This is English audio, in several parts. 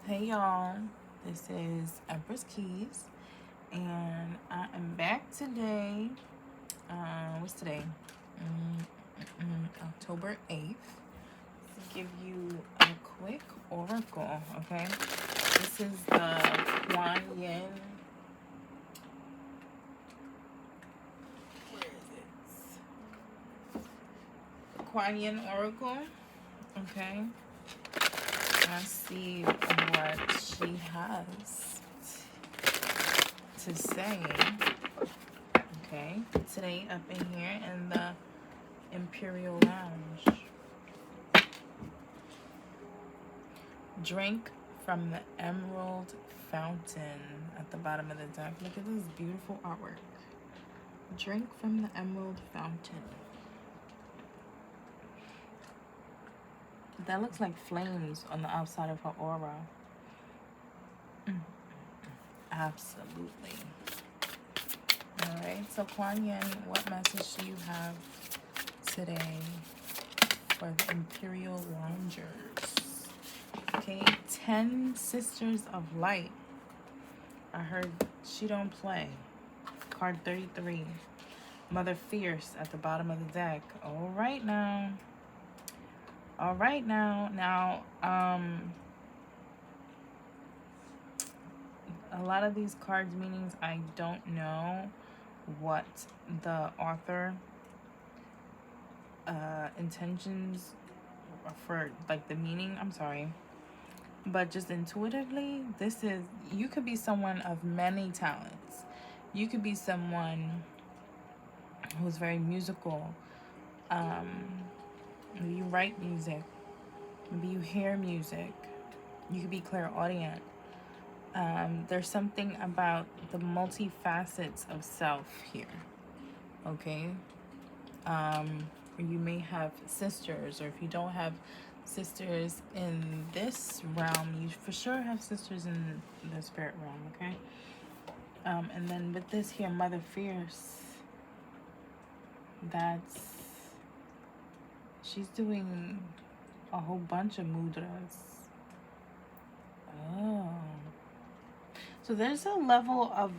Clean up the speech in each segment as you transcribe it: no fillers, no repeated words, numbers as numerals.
Hey y'all, this is Empress Keys, and I am back today. What's today? October 8th. To give you a quick oracle, okay? This is the Kuan Yin. Where is it? Kuan Yin oracle, okay? Let's see what she has to say. Okay, today up in here in the Imperial Lounge. Drink from the Emerald Fountain at the bottom of the deck. Look at this beautiful artwork. Drink from the Emerald Fountain. That looks like flames on the outside of her aura. Absolutely. Alright, so Kuan Yin, what message do you have today for the Imperial Loungers? Okay, 10 Sisters of Light. I heard she don't play. Card 33. Mother Fierce at the bottom of the deck. All right now. Now, a lot of these cards meanings, I don't know what the author intentions for, like, the meaning. I'm sorry. But just intuitively, this is, you could be someone of many talents. You could be someone who's very musical. Maybe you write music. Maybe you hear music. You could be clairaudient. There's something about the multifacets of self here. Okay? You may have sisters, or if you don't have sisters in this realm, you for sure have sisters in the spirit realm, okay? And then with this here, Mother Fierce, she's doing a whole bunch of mudras. Oh. So there's a level of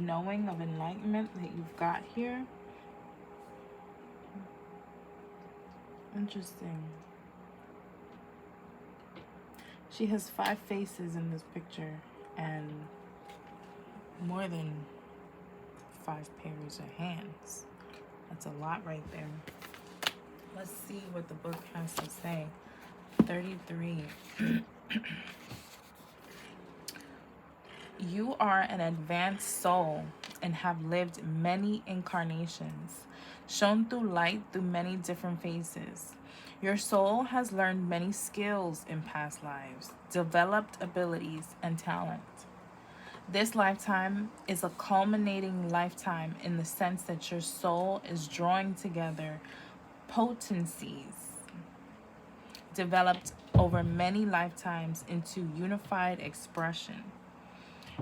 knowing, of enlightenment that you've got here. Interesting. She has 5 faces in this picture and more than 5 pairs of hands. That's a lot right there. Let's see what the book has to say. 33. You are an advanced soul and have lived many incarnations, shone through light through many different phases. Your soul has learned many skills in past lives, developed abilities and talent. This lifetime is a culminating lifetime in the sense that your soul is drawing together potencies developed over many lifetimes into unified expression.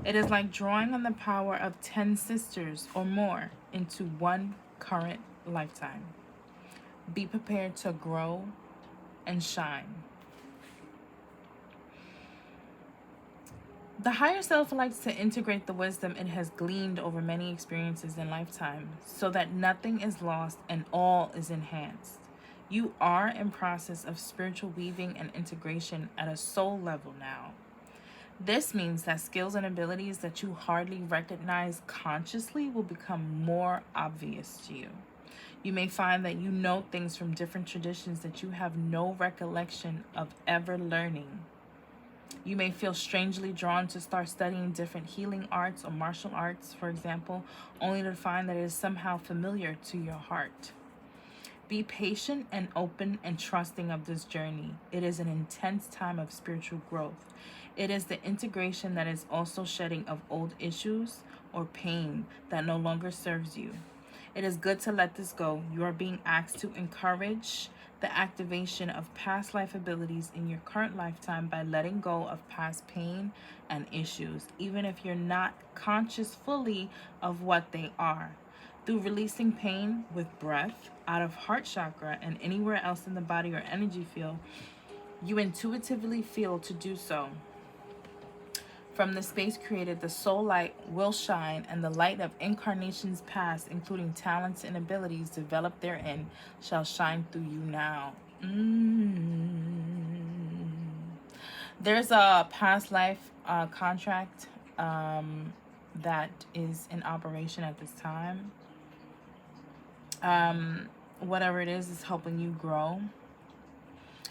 It is like drawing on the power of 10 sisters or more into one current lifetime. Be prepared to grow and shine. The higher self likes to integrate the wisdom it has gleaned over many experiences in lifetime so that nothing is lost and all is enhanced. You are in process of spiritual weaving and integration at a soul level now. This means that skills and abilities that you hardly recognize consciously will become more obvious to you. You may find that you know things from different traditions that you have no recollection of ever learning. You may feel strangely drawn to start studying different healing arts or martial arts, for example, only to find that it is somehow familiar to your heart. Be patient and open and trusting of this journey. It is an intense time of spiritual growth. It is the integration that is also shedding of old issues or pain that no longer serves you. It is good to let this go. You are being asked to encourage the activation of past life abilities in your current lifetime by letting go of past pain and issues, even if you're not conscious fully of what they are. Through releasing pain with breath out of heart chakra and anywhere else in the body or energy field, you intuitively feel to do so. From the space created, the soul light will shine, and the light of incarnations past, including talents and abilities developed therein, shall shine through you now. There's a past life contract that is in operation at this time. Whatever it is helping you grow.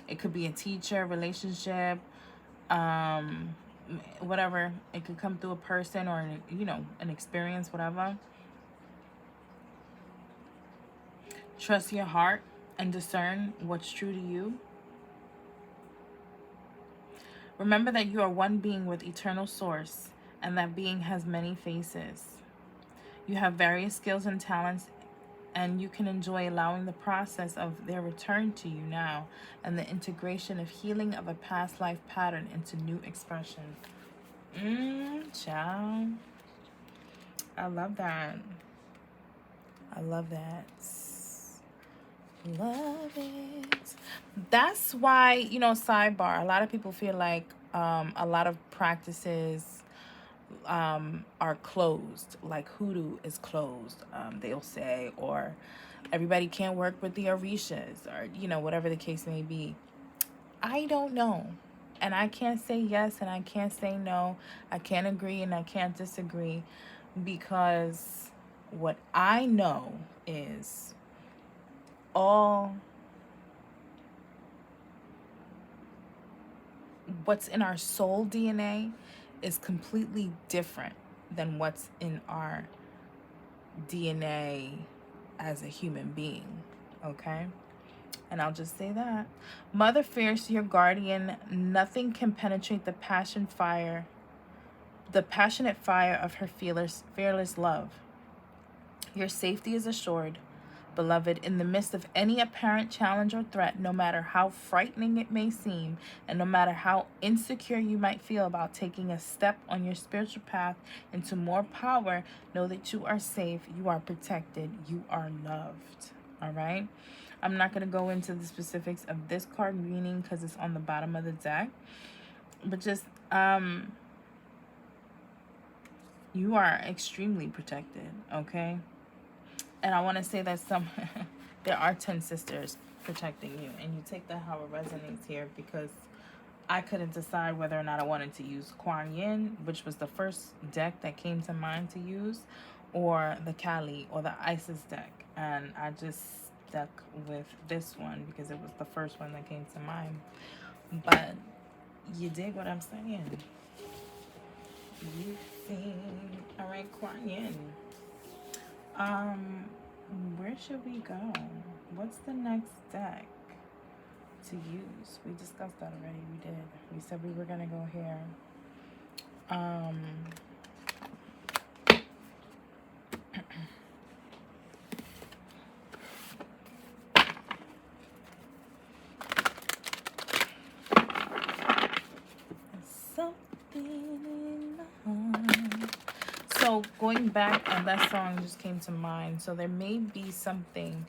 It could be a teacher, relationship, whatever. It could come through a person or, you know, an experience, whatever. Trust your heart and discern what's true to you. Remember that you are one being with eternal source, and that being has many faces. You have various skills and talents, and you can enjoy allowing the process of their return to you now, and the integration of healing of a past life pattern into new expression. Child. I love that. I love that. Love it. That's why, you know, sidebar, a lot of people feel like a lot of practices are closed, like hoodoo is closed, they'll say, or everybody can't work with the orishas, or, you know, whatever the case may be. I don't know, and I can't say yes and I can't say no. I can't agree and I can't disagree, because what I know is all what's in our soul DNA is completely different than what's in our DNA as a human being, okay? And I'll just say that. Mother Fierce, your guardian, nothing can penetrate the passionate fire of her fearless love. Your safety is assured, beloved, in the midst of any apparent challenge or threat, no matter how frightening it may seem, and no matter how insecure you might feel about taking a step on your spiritual path into more power, know that you are safe, you are protected, you are loved. All right? I'm not going to go into the specifics of this card meaning because it's on the bottom of the deck, but just you are extremely protected, okay? And I want to say that there are 10 sisters protecting you, and you take that how it resonates here, because I couldn't decide whether or not I wanted to use Kuan Yin, which was the first deck that came to mind to use, or the Kali or the Isis deck, and I just stuck with this one because it was the first one that came to mind. But you dig what I'm saying? You see? All right, Kuan Yin. Where should we go? What's the next deck to use? We discussed that already. We did. We said we were gonna go here. So going back, and that song just came to mind. So there may be something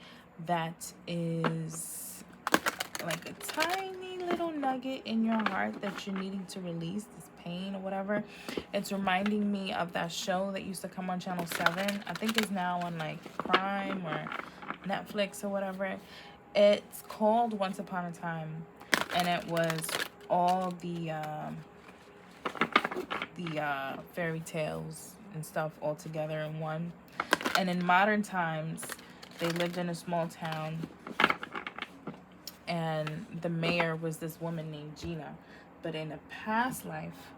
that is like a tiny little nugget in your heart that you're needing to release, this pain or whatever. It's reminding me of that show that used to come on Channel 7. I think it's now on like Prime or Netflix or whatever. It's called Once Upon a Time, and it was all the fairy tales and stuff all together in one. And in modern times, they lived in a small town, and the mayor was this woman named Gina. But in a past life,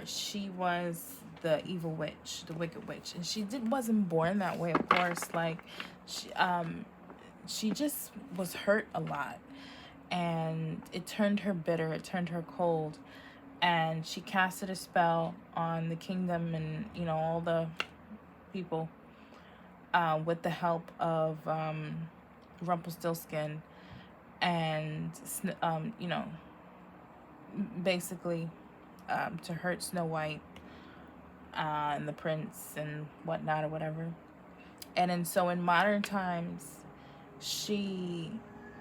she was the evil witch, the wicked witch, and she wasn't born that way, of course. Like she just was hurt a lot, and it turned her bitter, it turned her cold, and she casted a spell on the kingdom and, you know, all the people with the help of Rumpelstiltskin, and you know, basically to hurt Snow White and the prince and whatnot or whatever. And so in modern times, she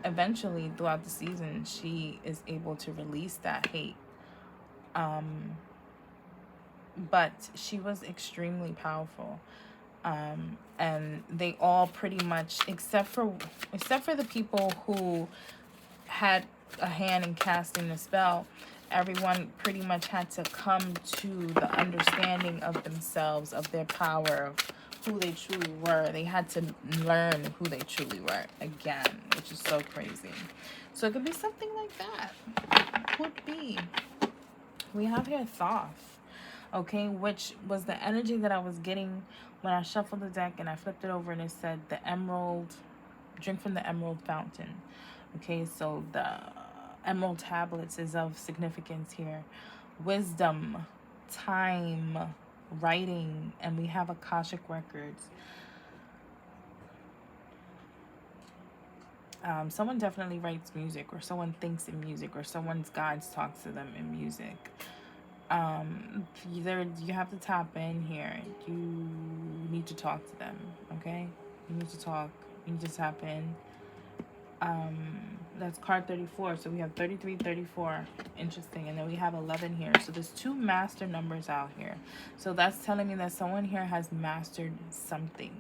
eventually, throughout the season, she is able to release that hate but she was extremely powerful. And they all pretty much, except for the people who had a hand in casting the spell, everyone pretty much had to come to the understanding of themselves, of their power, of who they truly were. They had to learn who they truly were again, which is so crazy. So it could be something like that. Could be. We have here Thoth, okay, which was the energy that I was getting when I shuffled the deck and I flipped it over and it said the emerald, drink from the emerald fountain. Okay, so the emerald tablets is of significance here. Wisdom, time, writing, and we have Akashic records. Someone definitely writes music, or someone thinks in music, or someone's guides talk to them in music. You have to tap in here. You need to talk to them, okay? You need to talk. You need to tap in. That's card 34. So we have 33, 34. Interesting. And then we have 11 here. So there's 2 master numbers out here. So that's telling me that someone here has mastered something.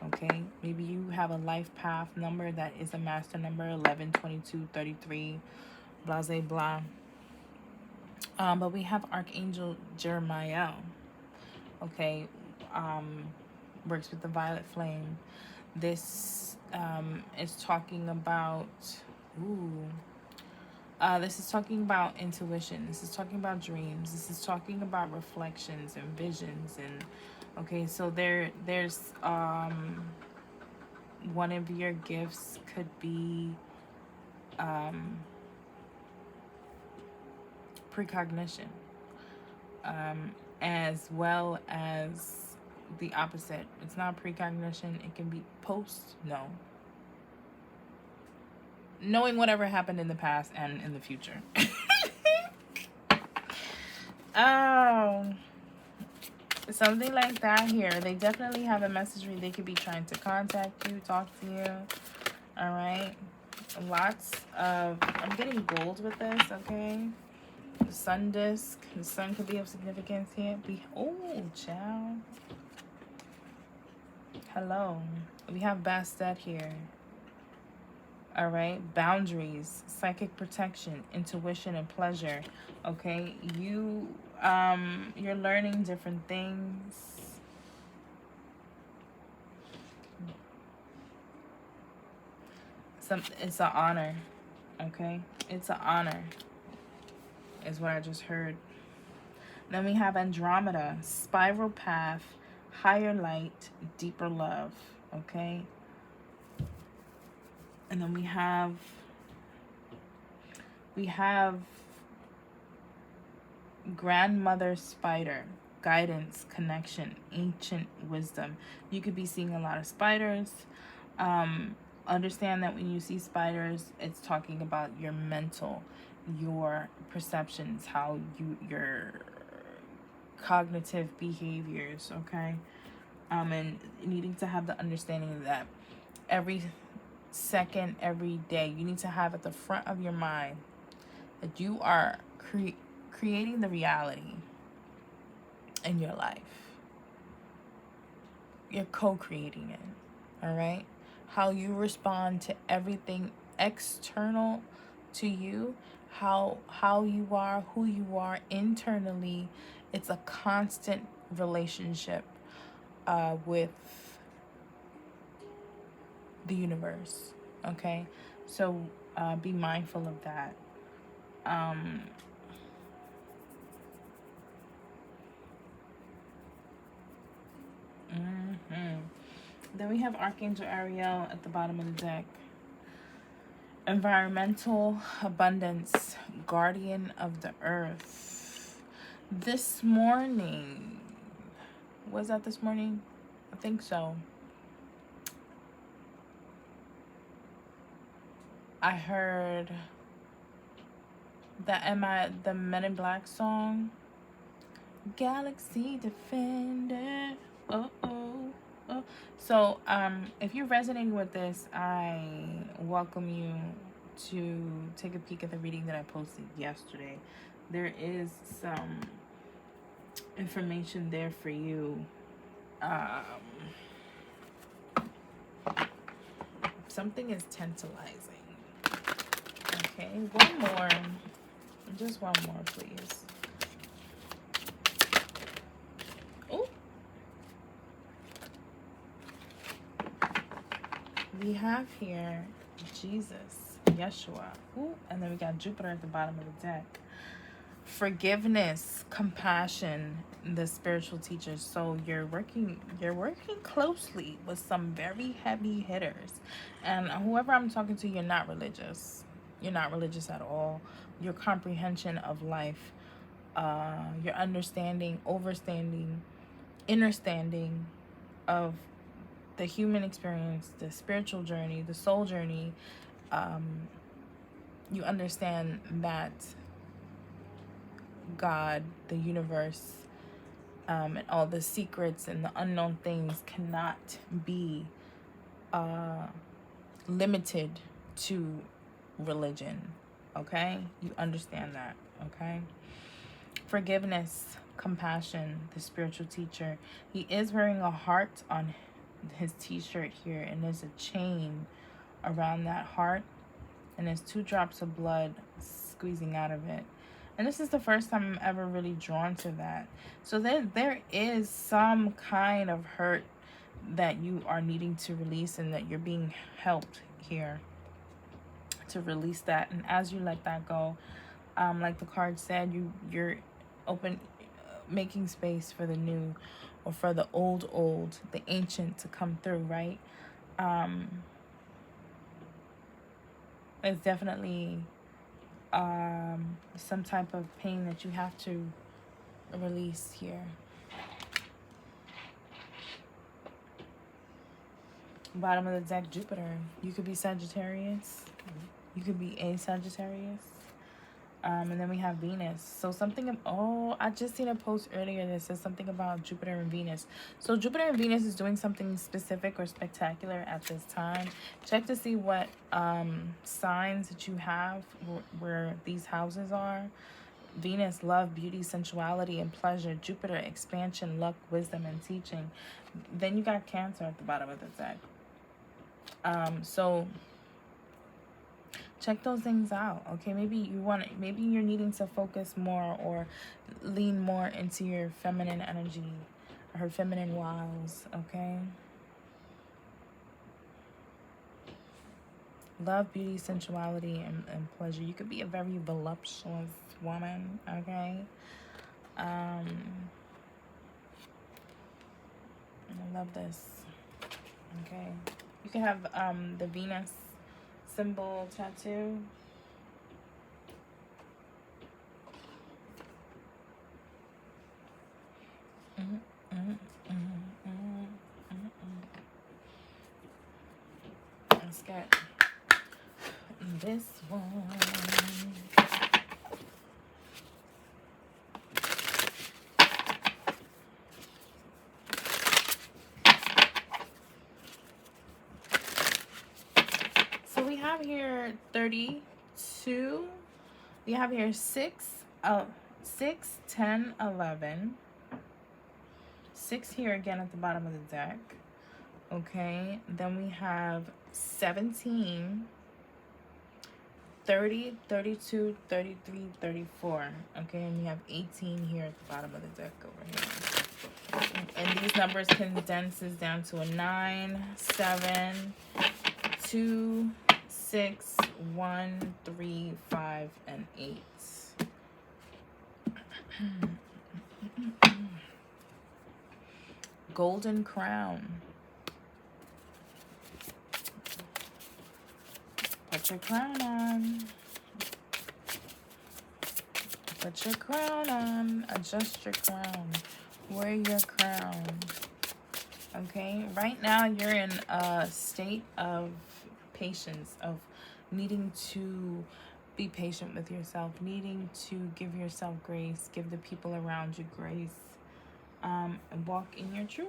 Okay, maybe you have a life path number that is a master number, 11, 22, 33, blah, blah, blah. But we have Archangel Jeremiah. Okay, works with the violet flame. This is talking about, this is talking about intuition. This is talking about dreams. This is talking about reflections and visions. And okay, so there's one of your gifts could be precognition, as well as the opposite. It's not precognition. It can be knowing whatever happened in the past and in the future. Oh, something like that here. They definitely have a message. They could be trying to contact you, talk to you. All right, lots of, I'm getting gold with this. Okay, the sun disc. The sun could be of significance here. Child. Hello. We have Bastet here. All right, boundaries, psychic protection, intuition, and pleasure. Okay, you're learning different things. It's an honor. Okay, it's an honor, is what I just heard. Then we have Andromeda, spiral path, higher light, deeper love. Okay. And then we have grandmother spider, guidance, connection, ancient wisdom. You could be seeing a lot of spiders. Understand that when you see spiders, it's talking about your mental, your perceptions, your cognitive behaviors, okay? And needing to have the understanding that every second, every day, you need to have at the front of your mind that you are creating the reality in your life. You're co-creating it, all right? How you respond to everything external to you, how you are, who you are internally, it's a constant relationship with the universe, okay? So be mindful of that. Then we have Archangel Ariel at the bottom of the deck. Environmental abundance, guardian of the earth. This morning, was that this morning? I think so. I heard the Men in Black song, Galaxy Defender. So if you're resonating with this, I welcome you to take a peek at the reading that I posted yesterday. There is some information there for you. Something is tantalizing. Okay, one more. Just one more, please. Oh. We have here Jesus, Yeshua. Ooh, and then we got Jupiter at the bottom of the deck. Forgiveness, compassion, the spiritual teachers. So you're working closely with some very heavy hitters. And whoever I'm talking to, you're not religious. You're not religious at all. Your comprehension of life, your understanding, overstanding, understanding of the human experience, the spiritual journey, the soul journey, you understand that God, the universe, and all the secrets and the unknown things cannot be limited to religion. Okay? You understand that. Okay? Forgiveness, compassion, the spiritual teacher. He is wearing a heart on his t-shirt here, and there's a chain around that heart, and there's 2 drops of blood squeezing out of it. And this is the first time I'm ever really drawn to that. So there is some kind of hurt that you are needing to release, and that you're being helped here to release that. And as you let that go, like the card said, you're open, making space for the new, or for the old, the ancient to come through, right? There's definitely some type of pain that you have to release here. Bottom of the deck, Jupiter. You could be Sagittarius. You could be a Sagittarius. And then we have Venus. So something I just seen a post earlier that says something about Jupiter and Venus. So Jupiter and Venus is doing something specific or spectacular at this time. Check to see what signs that you have where these houses are. Venus, love, beauty, sensuality, and pleasure. Jupiter, expansion, luck, wisdom, and teaching. Then you got Cancer at the bottom of the deck. So check those things out. Okay, maybe you're needing to focus more or lean more into your feminine energy, her feminine wiles. Okay, love, beauty, sensuality, and pleasure. You could be a very voluptuous woman. Okay, I love this. Okay, you can have the Venus symbol tattoo. Let's get this one. So we have here 32. We have here 6, 10, 11. 6 here again at the bottom of the deck. Okay, then we have 17, 30, 32, 33, 34. Okay, and we have 18 here at the bottom of the deck over here. And these numbers condenses down to a 9, 7, 2, 6, 1, 3, 5, and 8. Golden crown. Put your crown on. Put your crown on. Adjust your crown. Wear your crown. Okay? Right now, you're in a state of patience, of needing to be patient with yourself, needing to give yourself grace, give the people around you grace, and walk in your truth.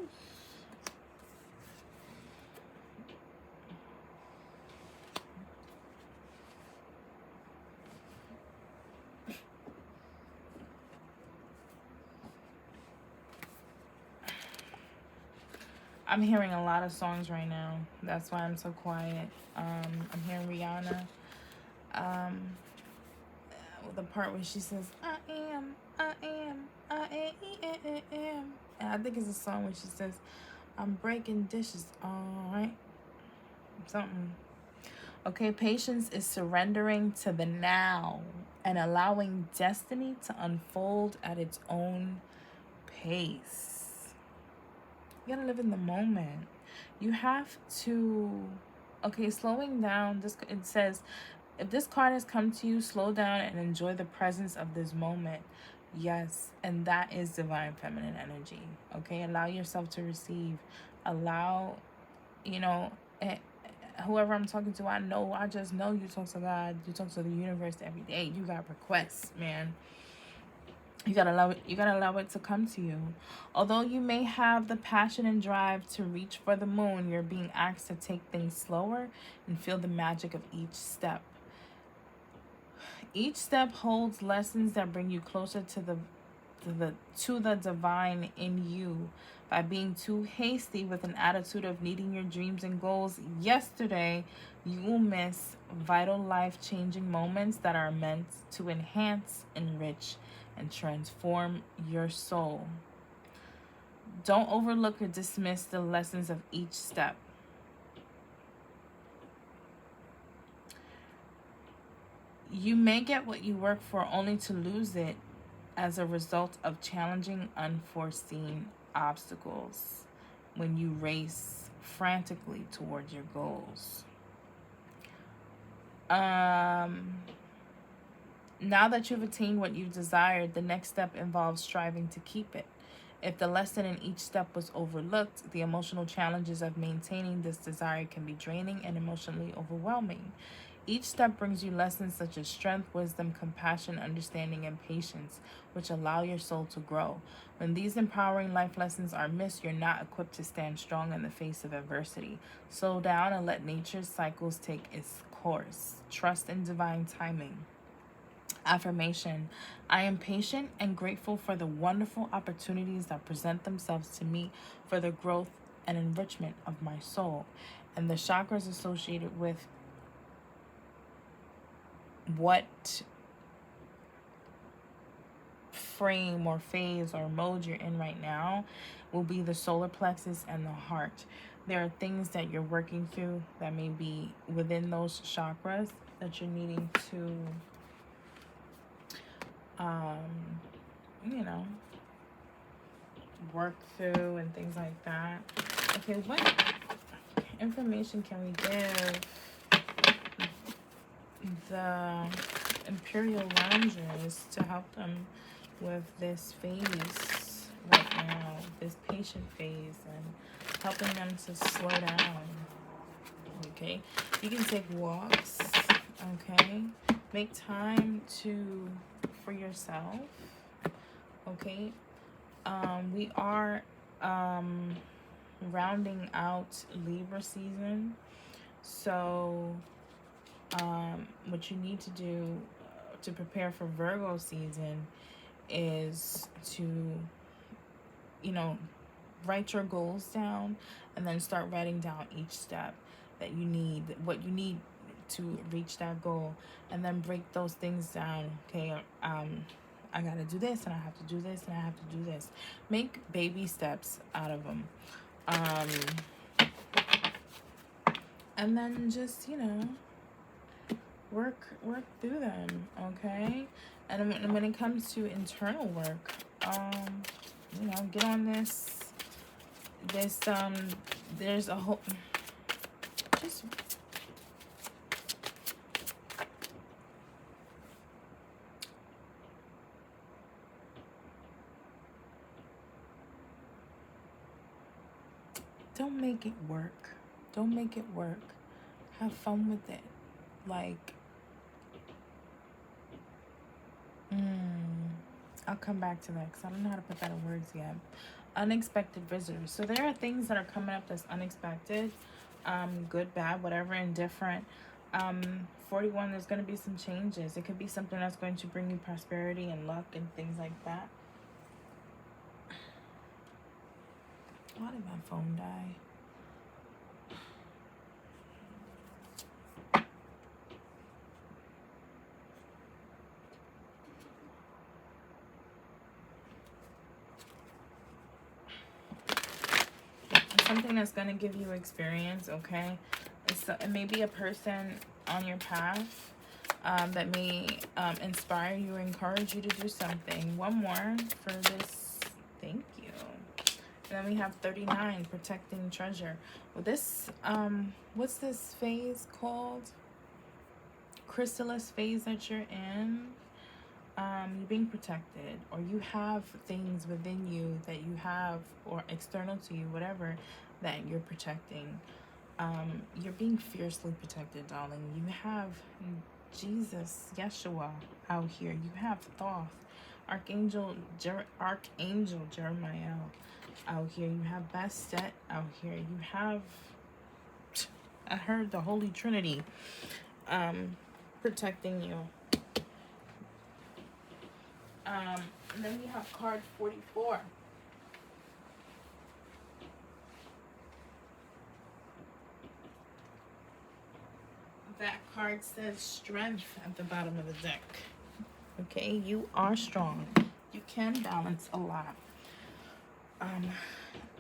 I'm hearing a lot of songs right now. That's why I'm so quiet. I'm hearing Rihanna. The part where she says, I am, I am, I am. And I think it's a song where she says, I'm breaking dishes, alright. Something. Okay, patience is surrendering to the now and allowing destiny to unfold at its own pace. You gotta live in the moment. You have to, okay, slowing down. It says, if this card has come to you, slow down and enjoy the presence of this moment. Yes, and that is divine feminine energy. Okay, allow yourself to receive. Allow, you know, whoever I'm talking to, I just know you talk to God. You talk to the universe every day. You got requests, man. You gotta allow it to come to you. Although you may have the passion and drive to reach for the moon, you're being asked to take things slower and feel the magic of each step. Each step holds lessons that bring you closer to the divine in you. By being too hasty with an attitude of needing your dreams and goals yesterday, you will miss vital life-changing moments that are meant to enhance, enrich, and transform your soul. Don't overlook or dismiss the lessons of each step. You may get what you work for only to lose it as a result of challenging unforeseen obstacles when you race frantically toward your goals. Now that you've attained what you've desired, the next step involves striving to keep it. If the lesson in each step was overlooked, the emotional challenges of maintaining this desire can be draining and emotionally overwhelming. Each step brings you lessons such as strength, wisdom, compassion, understanding, and patience, which allow your soul to grow. When these empowering life lessons are missed, you're not equipped to stand strong in the face of adversity. Slow down and let nature's cycles take its course. Trust in divine timing. Affirmation: I am patient and grateful for the wonderful opportunities that present themselves to me for the growth and enrichment of my soul. And the chakras associated with what frame or phase or mode you're in right now will be the solar plexus and the heart. There are things that you're working through that may be within those chakras that you're needing to work through and things like that. Okay, what information can we give the Imperial Loungers to help them with this phase right now, this patient phase, and helping them to slow down? Okay, you can take walks. Okay, make time for yourself. Okay, we are rounding out Libra season, so what you need to do to prepare for Virgo season is to write your goals down and then start writing down each step that you need, what you need to reach that goal, and then break those things down. Okay, I gotta do this, and I have to do this, and I have to do this. Make baby steps out of them, and then just work through them. Okay, and when it comes to internal work, get on this. There's a whole just. Don't make it work. Don't make it work. Have fun with it. Like, I'll come back to that because I don't know how to put that in words yet. Unexpected visitors. So there are things that are coming up that's unexpected. Good, bad, whatever, indifferent. 41, there's going to be some changes. It could be something that's going to bring you prosperity and luck and things like that. Why did my phone die? Something that's going to give you experience, okay? It may be a person on your path that may inspire you or encourage you to do something. One more for this. Thank you. And then we have 39, protecting treasure. Well, this, what's this phase called? Chrysalis phase that you're in. You're being protected, or you have things within you that you have, or external to you, whatever, that you're protecting. You're being fiercely protected, darling. You have Jesus, Yeshua out here. You have Thoth, Archangel Jeremiah out here. You have Bastet out here. You have, I heard the Holy Trinity protecting you. And then we have card 44. That card says strength at the bottom of the deck. Okay, you are strong. You can balance a lot. And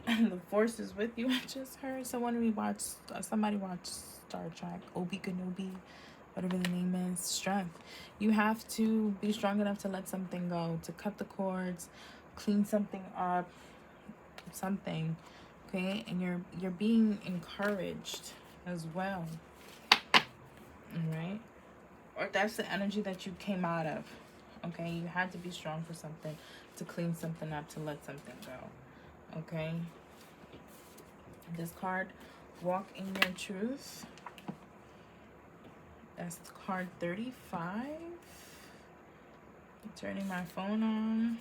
the force is with you. I just heard somebody watch Star Trek, Obi-Kenobi, whatever the name is. Strength. You have to be strong enough to let something go, to cut the cords, clean something up, something. Okay, and you're being encouraged as well. All right, or that's the energy that you came out of. Okay, you had to be strong for something, to clean something up, to let something go. Okay, this card, walk in your truth. That's card 35. I'm turning my phone on.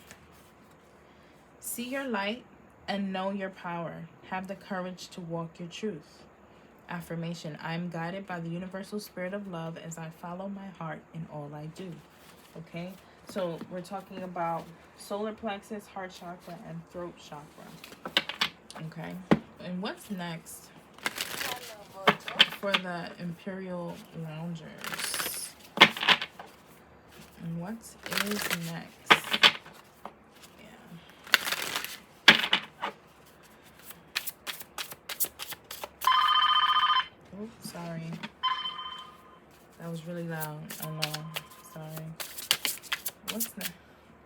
See your light and know your power. Have the courage to walk your truth. Affirmation: I am guided by the universal spirit of love as I follow my heart in all I do. Okay, so we're talking about solar plexus, heart chakra, and throat chakra. Okay, and what's next for the Imperial Loungers? And what is next? Oops, sorry. That was really loud. I know. Sorry. What's next?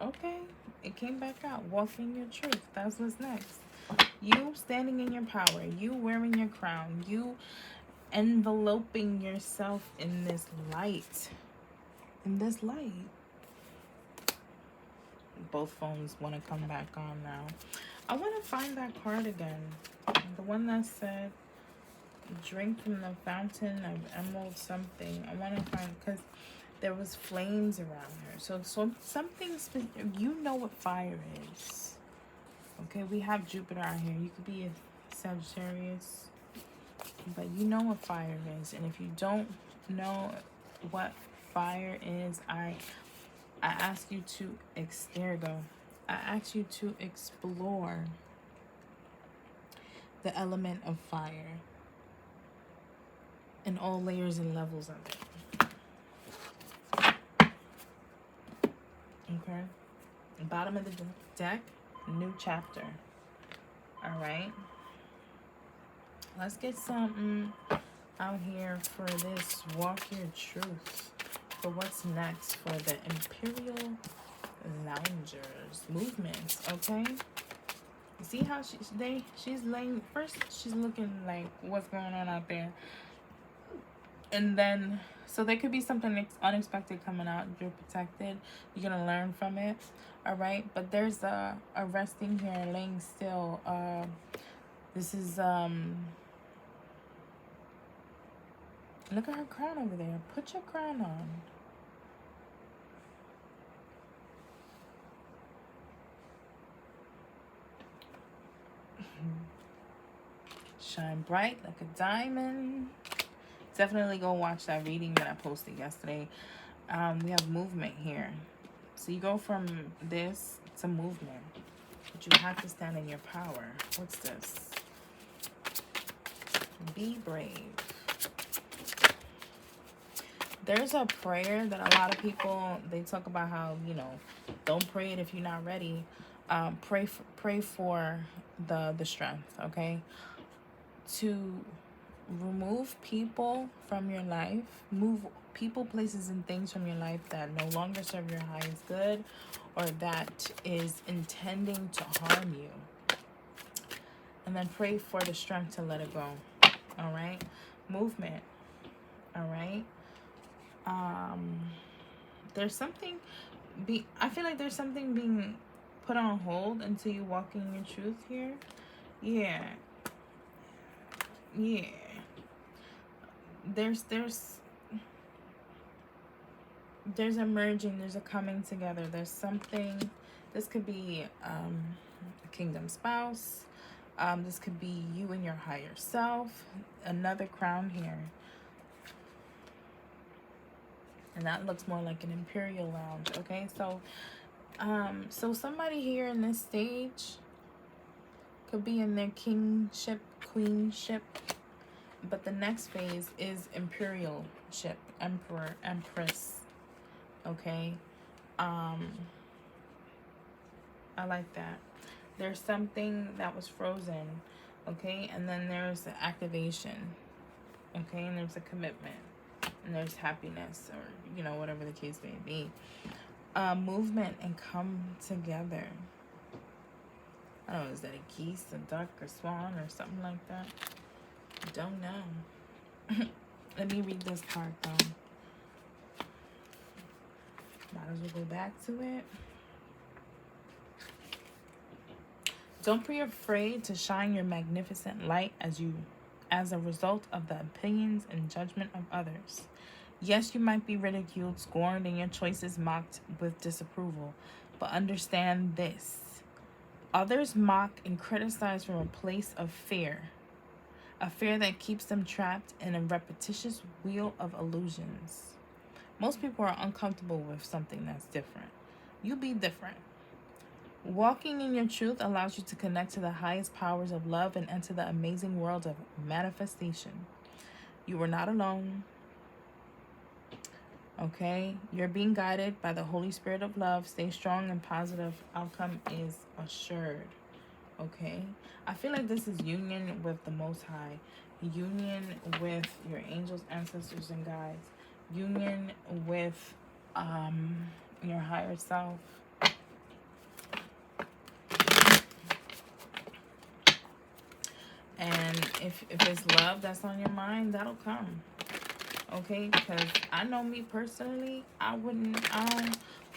Okay. It came back out. Walking your truth. That's what's next. You standing in your power. You wearing your crown. You enveloping yourself in this light. In this light. Both phones want to come back on now. I want to find that card again. The one that said, drink from the fountain of emerald something. I want to find, because there was flames around her. So something, you know what fire is. Okay, we have Jupiter out here. You could be a Sagittarius, but you know what fire is. And if you don't know what fire is, I ask you to, there you go. I ask you to explore the element of fire in all layers and levels of it. Okay. Bottom of the deck, new chapter. All right. Let's get something out here for this walk your truth. For what's next for the Imperial Loungers movement. Okay. You see how she's laying, first she's looking like what's going on out there. And then, so there could be something unexpected coming out. You're protected. You're going to learn from it. All right. But there's a resting here, laying still. This is, look at her crown over there. Put your crown on. Shine bright like a diamond. Definitely go watch that reading that I posted yesterday. We have movement here. So you go from this to movement. But you have to stand in your power. What's this? Be brave. There's a prayer that a lot of people, they talk about how, you know, don't pray it if you're not ready. Pray for the strength, okay? To remove people from your life, move people, places, and things from your life that no longer serve your highest good or that is intending to harm you. And then pray for the strength to let it go. All right? Movement. All right? There's something I feel like there's something being put on hold until you walk in your truth here. Yeah. There's a merging, there's a coming together. There's something, this could be a kingdom spouse. This could be you and your higher self. Another crown here. And that looks more like an imperial lounge, okay? So, so somebody here in this stage could be in their kingship, queenship, but the next phase is imperialship, emperor, empress, okay? I like that. There's something that was frozen, okay? And then there's the activation, okay? And there's a commitment. And there's happiness, or, you know, whatever the case may be. Movement and come together. I don't know, is that a geese, a duck, a swan, or something like that? Don't know. Let me read this card, though. Might as well go back to it. Don't be afraid to shine your magnificent light as a result of the opinions and judgment of others. Yes, you might be ridiculed, scorned, and your choices mocked with disapproval. But understand this. Others mock and criticize from a place of fear. A fear that keeps them trapped in a repetitious wheel of illusions. Most people are uncomfortable with something that's different. You be different. Walking in your truth allows you to connect to the highest powers of love and enter the amazing world of manifestation. You are not alone. Okay? You're being guided by the Holy Spirit of love. Stay strong and positive. Outcome is assured. Okay? I feel like this is union with the Most High. Union with your angels, ancestors, and guides. Union with your higher self. And if it's love that's on your mind, that'll come. Okay? Because I know me personally,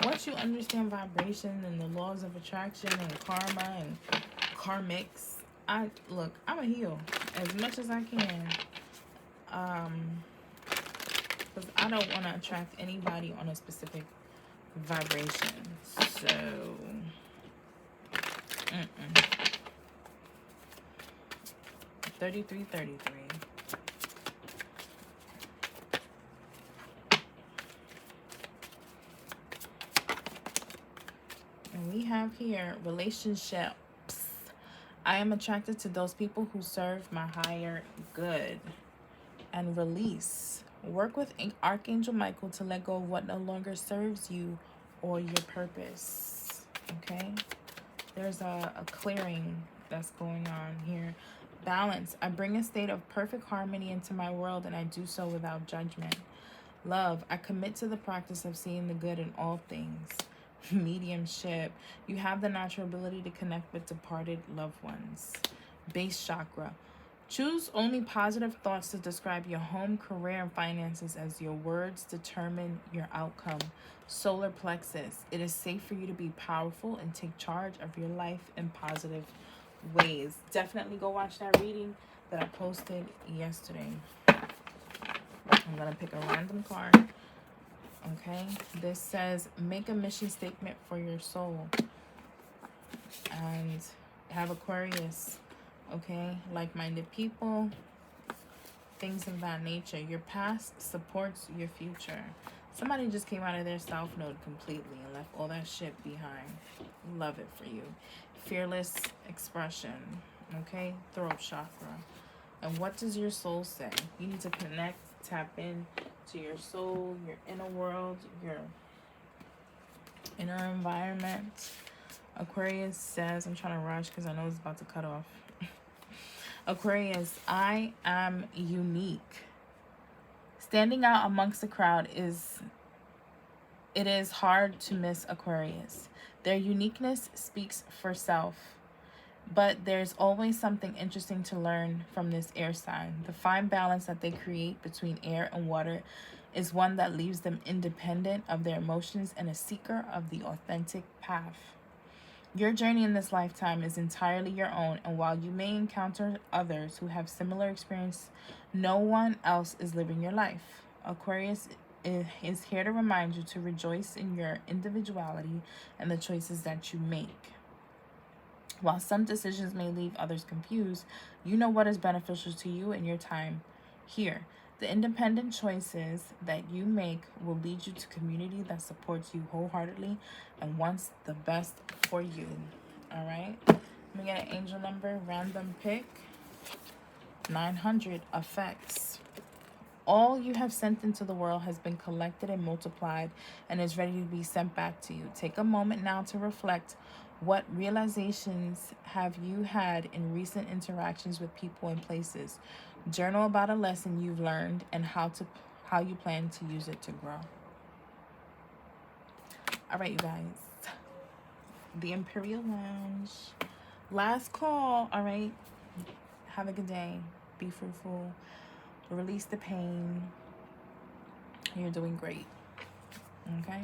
once you understand vibration and the laws of attraction and karma and karmics, I'm a heal as much as I can. Because I don't want to attract anybody on a specific vibration. So, 3333. And we have here relationships. I am attracted to those people who serve my higher good. And release. Work with Archangel Michael to let go of what no longer serves you or your purpose. Okay? There's a clearing that's going on here. Balance. I bring a state of perfect harmony into my world, and I do so without judgment. Love. I commit to the practice of seeing the good in all things. Mediumship. You have the natural ability to connect with departed loved ones. Base chakra. Choose only positive thoughts to describe your home, career, and finances, as your words determine your outcome. Solar plexus. It is safe for you to be powerful and take charge of your life in positive ways. Definitely go watch that reading that I posted yesterday. I'm going to pick a random card. Okay. This says, make a mission statement for your soul. And have Aquarius. Okay, like-minded people, things of that nature. Your past supports your future. Somebody just came out of their south node completely and left all that shit behind. Love it for you. fearless expression. Okay, throat chakra. And what does your soul say? You need to connect, tap in to your soul, your inner world, your inner environment. Aquarius says, I'm trying to rush because I know it's about to cut off. Aquarius, I am unique. Standing out amongst the crowd it is hard to miss Aquarius. Their uniqueness speaks for self. But there's always something interesting to learn from this air sign. The fine balance that they create between air and water is one that leaves them independent of their emotions and a seeker of the authentic path. Your journey in this lifetime is entirely your own, and while you may encounter others who have similar experience, no one else is living your life. Aquarius is here to remind you to rejoice in your individuality and the choices that you make. While some decisions may leave others confused, you know what is beneficial to you in your time here. The independent choices that you make will lead you to community that supports you wholeheartedly and wants the best for you. All right? Let me get an angel number, random pick. 900, effects. All you have sent into the world has been collected and multiplied and is ready to be sent back to you. Take a moment now to reflect. What realizations have you had in recent interactions with people and places? Journal about a lesson you've learned and how you plan to use it to grow. All right, you guys. The Imperial Lounge. Last call. All right. Have a good day. Be fruitful. Release the pain. You're doing great. Okay?